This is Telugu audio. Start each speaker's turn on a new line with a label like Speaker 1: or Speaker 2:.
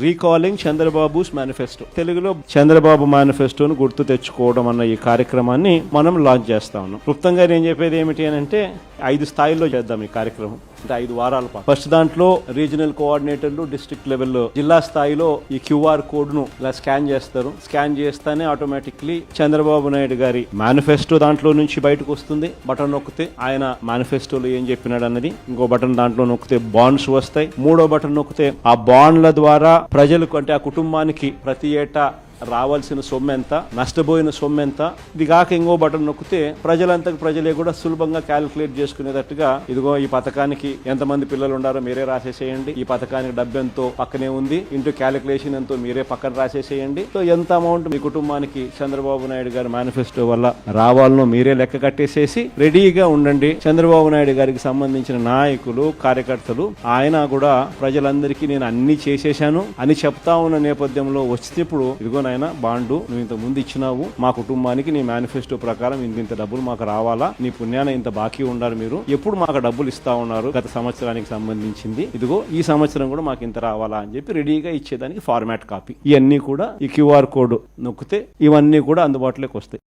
Speaker 1: రీకాలింగ్ చంద్రబాబుస్ మేనిఫెస్టో, తెలుగులో చంద్రబాబు మేనిఫెస్టోను గుర్తు తెచ్చుకోవడం అన్న ఈ కార్యక్రమాన్ని మనం లాంచ్ చేస్తా ఉన్నాం. క్లుప్తంగా నేను చెప్పేది ఏమిటి అని అంటే 5 స్థాయిల్లో చేద్దాం ఈ కార్యక్రమం. అంటే 5 వారాల పాటు. ఫస్ట్ దాంట్లో రీజనల్ కోఆర్డినేటర్లు డిస్ట్రిక్ట్ లెవెల్లో, జిల్లా స్థాయిలో ఈ QR కోడ్ ను ఇలా స్కాన్ చేస్తారు. స్కాన్ చేస్తానే ఆటోమేటిక్లీ చంద్రబాబు నాయుడు గారి మేనిఫెస్టో దాంట్లో నుంచి బయటకు వస్తుంది. బటన్ నొక్కితే ఆయన మేనిఫెస్టోలో ఏం చెప్పినాడు అన్నది, ఇంకో బటన్ దాంట్లో నొక్కితే బాండ్స్ వస్తాయి, మూడో బటన్ నొక్కితే ఆ బాండ్ల ద్వారా ప్రజలకు అంటే ఆ కుటుంబానికి ప్రతి ఏటా రావాల్సిన సొమ్ము ఎంత, నష్టపోయిన సొమ్ము ఎంత, ఇది కాక ఇంకో బటన్ నొక్కితే ప్రజలే కూడా సులభంగా క్యాలిక్యులేట్ చేసుకునేటట్టుగా ఇదిగో ఈ పథకానికి ఎంతమంది పిల్లలు ఉండారో మీరే రాసేసేయండి, ఈ పథకానికి డబ్బు ఎంతో పక్కనే ఉంది, ఇంటూ క్యాలిక్యులేషన్ ఎంతో మీరే పక్కన రాసేసేయండి, సో ఎంత అమౌంట్ మీ కుటుంబానికి చంద్రబాబు నాయుడు గారి మేనిఫెస్టో వల్ల రావాలనో మీరే లెక్క కట్టేసేసి రెడీగా ఉండండి. చంద్రబాబు నాయుడు గారికి సంబంధించిన నాయకులు, కార్యకర్తలు ఆయన కూడా ప్రజలందరికీ నేను అన్ని చేసేశాను అని చెప్తా ఉన్న నేపథ్యంలో వచ్చినప్పుడు ఇదిగో నాయన బాండు నువ్వు ఇంత ముందు ఇచ్చినావు, మా కుటుంబానికి నీ మేనిఫెస్టో ప్రకారం ఇంత డబ్బులు మాకు రావాలా, నీ పుణ్యాన ఇంత బాకీ ఉండాలి, మీరు ఎప్పుడు మాకు డబ్బులు ఇస్తా ఉన్నారు గత సంవత్సరానికి సంబంధించింది, ఇదిగో ఈ సంవత్సరం కూడా మాకు ఇంత రావాలా అని చెప్పి రెడీగా ఇచ్చేదానికి ఫార్మాట్ కాపీ. ఇవన్నీ కూడా ఈ QR కోడ్ నొక్కితే ఇవన్నీ కూడా అందుబాటులోకి వస్తాయి.